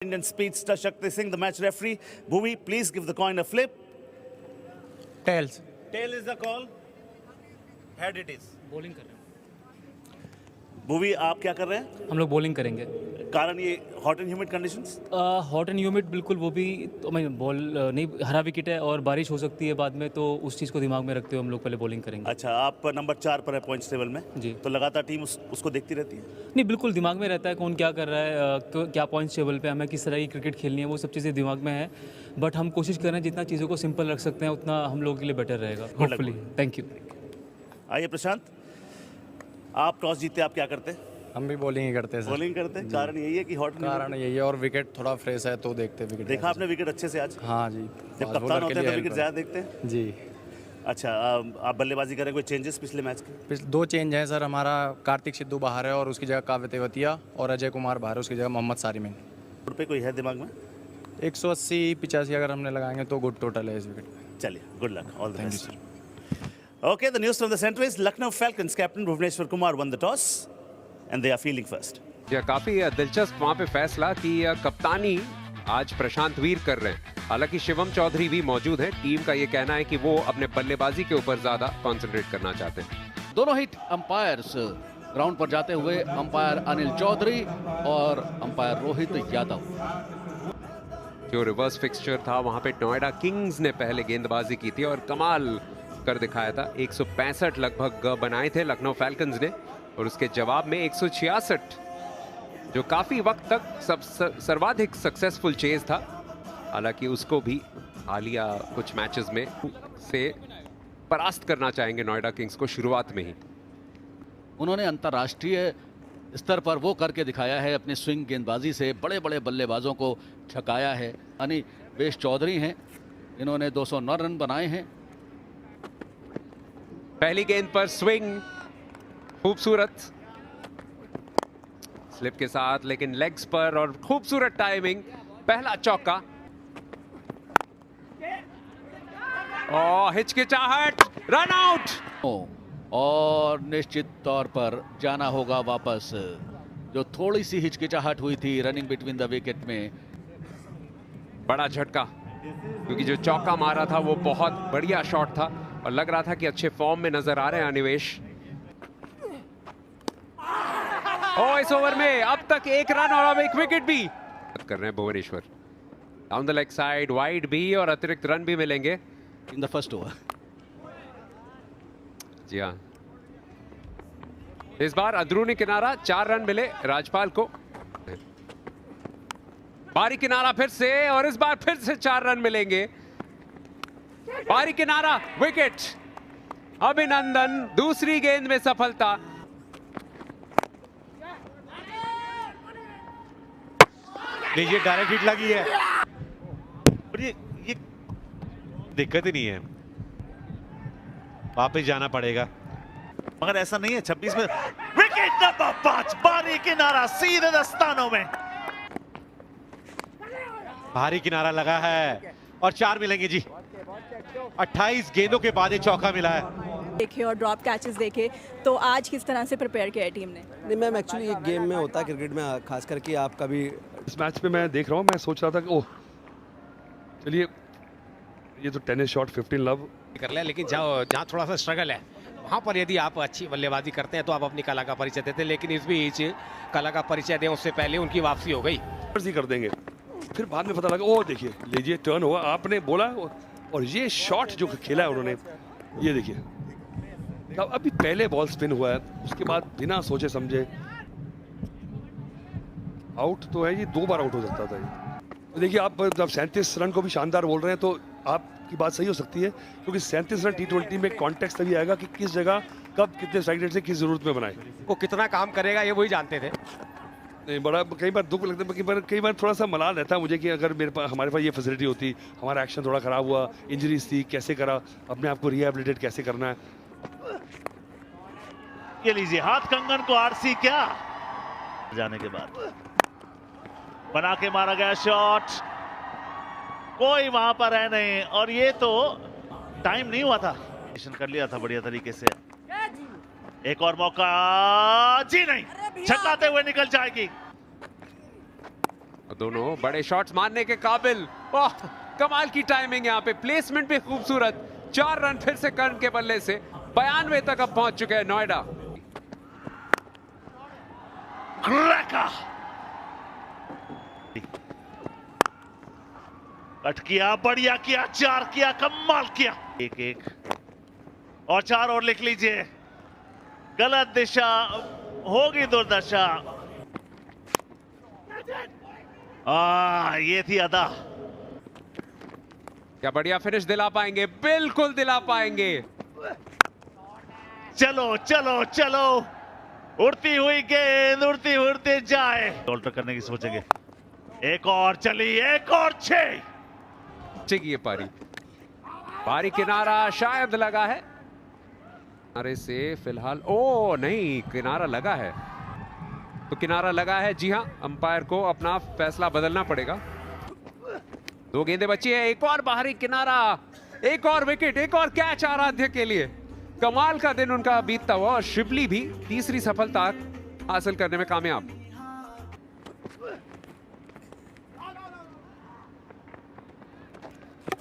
Indian speedster Shakti Singh, the match referee. Bhuvi, please give the coin a flip. Tails. Tail is the call. Head it is. Bowling कर रहे हैं Bhuvi, आप क्या कर रहे हैं? हम लोग बॉलिंग करेंगे। कारण ये hot and humid conditions? Hot and humid बिल्कुल, वो भी तो मैं बॉल नहीं, हरा विकेट है और बारिश हो सकती है बाद में, तो उस चीज़ को दिमाग में रखते हुए हम लोग पहले बॉलिंग करेंगे। अच्छा, आप नंबर 4 पर है पॉइंट्स टेबल में जी। तो लगातार टीम उसको देखती रहती है? नहीं, बिल्कुल दिमाग में रहता है कौन क्या कर रहा है, क्या पॉइंट्स टेबल पे हमें किस तरह की क्रिकेट खेलनी है, वो सब चीज़ें दिमाग में है। बट हम कोशिश कर रहे हैं जितना चीज़ों को सिंपल रख सकते हैं उतना हम लोगों के लिए बेटर रहेगा, होपफुली। Thank you. आइए प्रशांत, आप टॉस जीतते आप क्या करते? हम भी बॉलिंग ही करते हैं सर। बॉलिंग करते हैं। कारण यही है कि हॉट कारण यही है और विकेट थोड़ा फ्रेश है तो देखते हैं विकेट। देखा आपने विकेट अच्छे से आज? हाँ जी, जब कप्तान होते हैं तो विकेट ज़्यादा देखते हैं जी। अच्छा, आप बल्लेबाजी करें, कोई चेंजेस पिछले मैच के? दो चेंज हैं सर। हमारा कार्तिक सिद्धू बाहर है और उसकी जगह काव्य तेवतिया, और अजय कुमार बाहर है, उसकी जगह मोहम्मद सारिमिन। पे कोई है दिमाग में? 180-85 अगर हमने लगाएंगे तो गुड टोटल है इस विकेट में। चलिए, good luck, all the best. Okay, the news from the center is Lucknow Falcons captain Bhuvneshwar Kumar won the toss and they are fielding first. यह काफी दिलचस्प वहां पे फैसला कि कप्तानी आज प्रशांत वीर कर रहे हैं। हालांकि शिवम चौधरी भी मौजूद हैं। टीम का ये कहना है कि वो अपने बल्लेबाजी के ऊपर ज्यादा कंसंट्रेट करना चाहते हैं। दोनों ही अंपायर्स ग्राउंड पर जाते हुए, अंपायर अनिल चौधरी और अंपायर रोहित यादव। जो रिवर्स फिक्सचर था वहां पे नोएडा किंग्स ने पहले गेंदबाजी की थी और कमाल कर दिखाया था। 165 लगभग बनाए थे लखनऊ फैल्कन्स ने और उसके जवाब में 166, जो काफी वक्त तक सर्वाधिक सक्सेसफुल चेज था। हालांकि उसको भी हालिया कुछ मैचेस में से परास्त करना चाहेंगे नोएडा किंग्स को शुरुआत में ही। उन्होंने अंतर्राष्ट्रीय स्तर पर वो करके दिखाया है, अपने स्विंग गेंदबाजी से बड़े बड़े बल्लेबाजों को छकाया है। अनिवेश चौधरी हैं, इन्होंने 209 रन बनाए हैं। पहली गेंद पर स्विंग खूबसूरत स्लिप के साथ, लेकिन लेग्स पर और खूबसूरत टाइमिंग। पहला चौका और हिचकिचाहट, रन आउट और निश्चित तौर पर जाना होगा वापस। जो थोड़ी सी हिचकिचाहट हुई थी रनिंग बिटवीन द विकेट में। बड़ा झटका, क्योंकि जो चौका मारा था वो बहुत बढ़िया शॉट था और लग रहा था कि अच्छे फॉर्म में नजर आ रहे हैं अनिवेश। इस ओवर में अब तक 1 रन और अब 1 विकेट भी कर रहे हैं Bhuvneshwar. Down the leg side, wide भी और अतिरिक्त रन भी मिलेंगे इन द फर्स्ट ओवर। जी हाँ, इस बार अंदरूनी किनारा 4 रन मिले राजपाल को। बारी किनारा फिर से और इस बार फिर से 4 रन मिलेंगे। बारी किनारा, विकेट। अभिनंदन, दूसरी गेंद में सफलता। लीजिए, डायरेक्ट हिट लगी है और ये दिक्कत ही नहीं है, वापस जाना पड़ेगा। मगर ऐसा नहीं है। 26 में विकेट नंबर 5, बारी किनारा सीधे दस्तानों में। भारी किनारा लगा है और 4 मिलेंगे जी। 28 गेंदों के बाद ये चौका मिला है। देखे और ड्रॉप कैचेस देखे, तो आज किस तरह से प्रिपेयर किया है टीम ने? नहीं मैम, एक्चुअली ये गेम में होता है क्रिकेट में, खास करके आपका भी इस मैच पे मैं देख रहा हूँ, मैं सोच रहा था कि ओह चलिए ये तो टेनिस शॉट 15 लव कर ले, लेकिन जहाँ थोड़ा सा स्ट्रगल है वहाँ पर यदि आप अच्छी बल्लेबाजी करते हैं तो आप अपनी कला का परिचय देते हैं। लेकिन इस बीच कला का परिचय दें उससे पहले उनकी वापसी हो गई। ही कर देंगे, फिर बाद में पता लगा ओह देखिए, लीजिए टर्न हुआ, आपने बोला और ये शॉट जो खेला है उन्होंने, ये देखिए। अब अभी पहले बॉल स्पिन हुआ है, उसके बाद बिना सोचे समझे आउट तो है, ये 2 बार आउट हो सकता था ये। तो देखिए, आप जब 37 रन को भी शानदार बोल रहे हैं तो आपकी बात सही हो सकती है, क्योंकि 37 रन T20 में कॉन्टेक्स्ट तभी आएगा कि किस जगह कब कितने स्ट्राइक रेट से किस जरूरत में बनाए। वो कितना काम करेगा ये वही जानते थे। नहीं, बड़ा कई बार दुख लगता है, कई बार थोड़ा सा मलाल रहता है मुझे कि अगर हमारे पास ये फैसिलिटी होती, हमारा एक्शन थोड़ा खराब हुआ, इंजरीज थी, कैसे करा, अपने आप को रिहेबिलिटेट कैसे करना है। ये लीजिए, हाथ कंगन को आरसी क्या जाने के बाद बना के मारा गया शॉट, कोई वहां पर है नहीं। और ये तो टाइम नहीं हुआ था, कर लिया था बढ़िया तरीके से। एक और मौका, जी नहीं, छकाते हुए निकल जाएगी। दोनों बड़े शॉट्स मारने के काबिल। वाह, कमाल की टाइमिंग यहाँ पे, प्लेसमेंट भी खूबसूरत। 4 रन फिर से कर्ण के बल्ले से 92 तक अब पहुंच चुके हैं नोएडा। कट किया, बढ़िया किया, 4 किया, कमाल किया। 1-1 और 4 और लिख लीजिए। गलत दिशा होगी दुर्दशा। ये थी अदा। क्या बढ़िया फिनिश दिला पाएंगे? बिल्कुल दिला पाएंगे। चलो चलो चलो, उड़ती हुई गेंद उड़ती उड़ती जाए। ऑल्टर करने की सोचेंगे। एक और चली, एक और 6 ये पारी किनारा शायद लगा है। किनारे से फिलहाल ओ नहीं, किनारा लगा है तो किनारा लगा है। जी हां, अंपायर को अपना फैसला बदलना पड़ेगा। 2 गेंदें बची है, एक और बाहरी किनारा, एक और विकेट, एक और कैच आराध्य के लिए। कमाल का दिन उनका बीतता हुआ और शिवली भी तीसरी सफलता हासिल करने में कामयाब।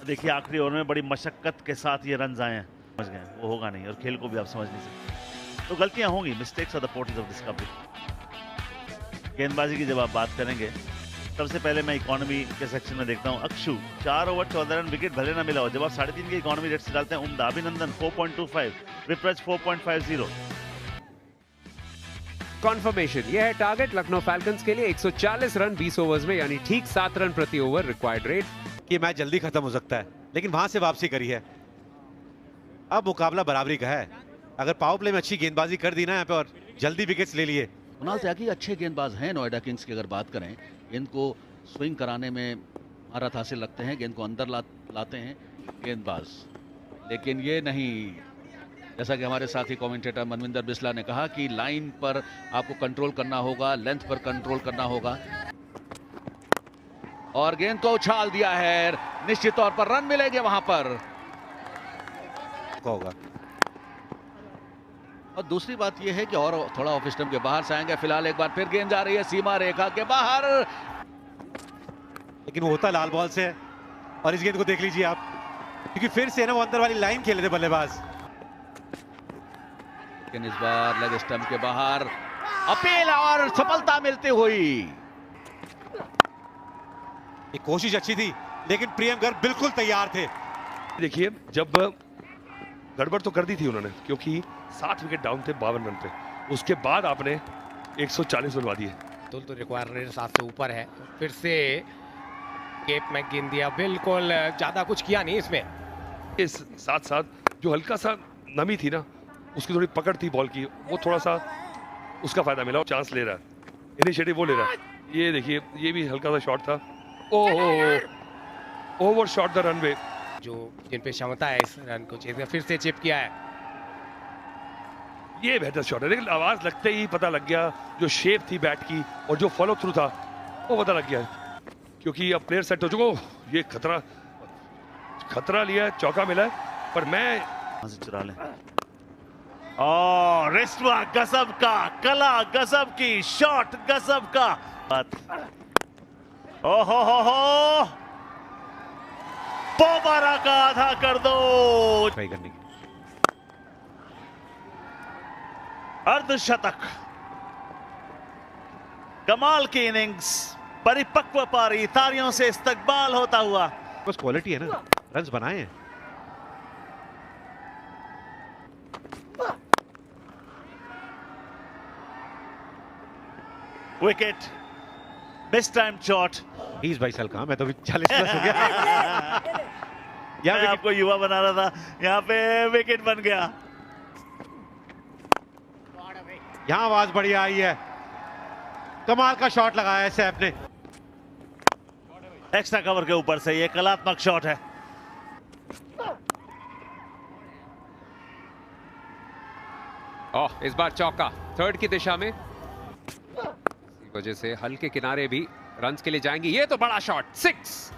देखिए आखिरी ओवर में बड़ी मशक्कत के साथ ये रन आए हैं, समझ गए वो होगा नहीं, और खेल को भी आप समझ नहीं सकते, तो गलतियां होंगी। Mistakes are the portals of discovery. गेंदबाजी की जब आप बात करेंगे, सबसे पहले मैं इकोनॉमी के सेक्शन में देखता हूं। अक्षु 4 ओवर 14 रन, विकेट भले ना मिला हो, जब आप 3.5 की इकोनॉमी रेट से डालते हैं उम्दा। अभिनंदन 4.25, विप्रज 4.50। कॉन्फर्मेशन, यह है टारगेट लखनऊ फैल्कन्स के लिए। 140 रन 20 ओवर्स में, यानी ठीक 7 रन प्रति ओवर रिक्वायर्ड रेट। ये मैच जल्दी खत्म हो सकता है, लेकिन वहां से वापसी करी है। अब मुकाबला बराबरी का है। अगर पावर प्ले में अच्छी गेंदबाजी कर दी ना यहाँ पे और जल्दी विकेट्स ले लिए। कुणाल त्यागी अच्छे गेंदबाज हैं नोएडा किंग्स की अगर बात करें। इनको स्विंग कराने में महारत हासिल रखते हैं, गेंद को अंदर लाते हैं गेंदबाज, लेकिन ये नहीं, जैसा कि हमारे साथी कमेंटेटर मनविंदर बिस्ला ने कहा कि लाइन पर आपको कंट्रोल करना होगा, लेंथ पर कंट्रोल करना होगा। और गेंद को उछाल दिया है, निश्चित तौर पर रन मिलेंगे वहां पर होगा। और दूसरी बात यह है कि और थोड़ा ऑफ स्टंप के बाहर से आएंगे। फिलहाल एक बार फिर गेंद जा रही है सीमा रेखा के बाहर, लेकिन वो होता लाल बॉल से। और इस गेंद को देख लीजिए आप, क्योंकि फिर से ना वो अंदर वाली लाइन खेले थे बल्लेबाज, लेकिन इस बार लेग स्टंप के बाहर अपील और सफलता मिलती हुई। एक कोशिश अच्छी थी, लेकिन प्रियम गर्ग बिल्कुल तैयार थे। देखिए जब गड़बड़ तो कर दी थी उन्होंने, क्योंकि 60 विकेट डाउन थे 52 रन पे, उसके बाद आपने 140 बनवा दिए। तो रिक्वायर्ड रेट 7 से ऊपर है। फिर से केप में गेंद दिया, बिल्कुल ज्यादा कुछ किया नहीं इसमें। इस साथ साथ जो हल्का सा नमी थी ना, उसकी थोड़ी पकड़ थी बॉल की, वो थोड़ा सा उसका फायदा मिला, चांस ले रहा है, इनिशिएटिव वो ले रहा है। ये देखिए ये भी हल्का सा शॉट था, ओवर शॉट द रनवे। जो जिन पे क्षमता है इस रन को चेज, फिर से चिप किया है। ये बेहतर शॉट है, लेकिन आवाज लगते ही पता लग गया, जो शेप थी बैट की और जो फॉलो थ्रू था वो पता लग गया, क्योंकि अब प्लेयर सेट हो चुका। ये खतरा लिया, चौका मिला, पर मैं चुरा ले। और रिश्वा गजब का, कला गजब की, शॉट गजब का। ओहो हो, पोबारा का आधा कर दो। ट्राई करने की अर्धशतक, कमाल की इनिंग्स, परिपक्व पारी, तालियों से इस्तकबाल होता हुआ। बस क्वालिटी है ना, रन्स बनाए हैं। Wicket, best time shot. 20-22 साल का, मैं तो 40 प्लस हो गया। मैं आपको युवा बना रहा था, यहाँ पे विकेट बन गया। यहाँ आवाज बढ़िया आई है, कमाल का शॉट लगाया है सैफ ने। एक्स्ट्रा कवर के ऊपर से ये कलात्मक शॉट है। ओह, इस बार चौका थर्ड की दिशा में, इस वजह से हल्के किनारे भी रन्स के लिए जाएंगे। ये तो बड़ा शॉट, 6।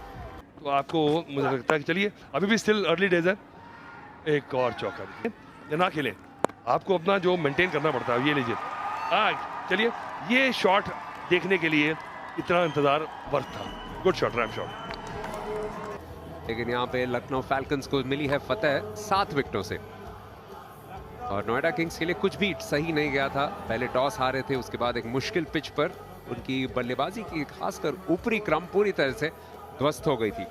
तो आपको मुझे लगता है कि चलिए अभी भी स्टिल अर्ली डेज है, एक और चौका या ना खेलें, आपको अपना जो मेंटेन करना पड़ता है। ये लीजिए, चलिए ये शॉट देखने के लिए इतना इंतजार वर्थ था। Good shot, RAM shot. लेकिन यहाँ पे लखनऊ फैल्कन्स को मिली है फतेह 7 विकेटों से। और नोएडा किंग्स के लिए कुछ भी सही नहीं गया था। पहले टॉस हारे थे, उसके बाद एक मुश्किल पिच पर उनकी बल्लेबाजी की खासकर ऊपरी क्रम पूरी तरह से ध्वस्त हो गई थी।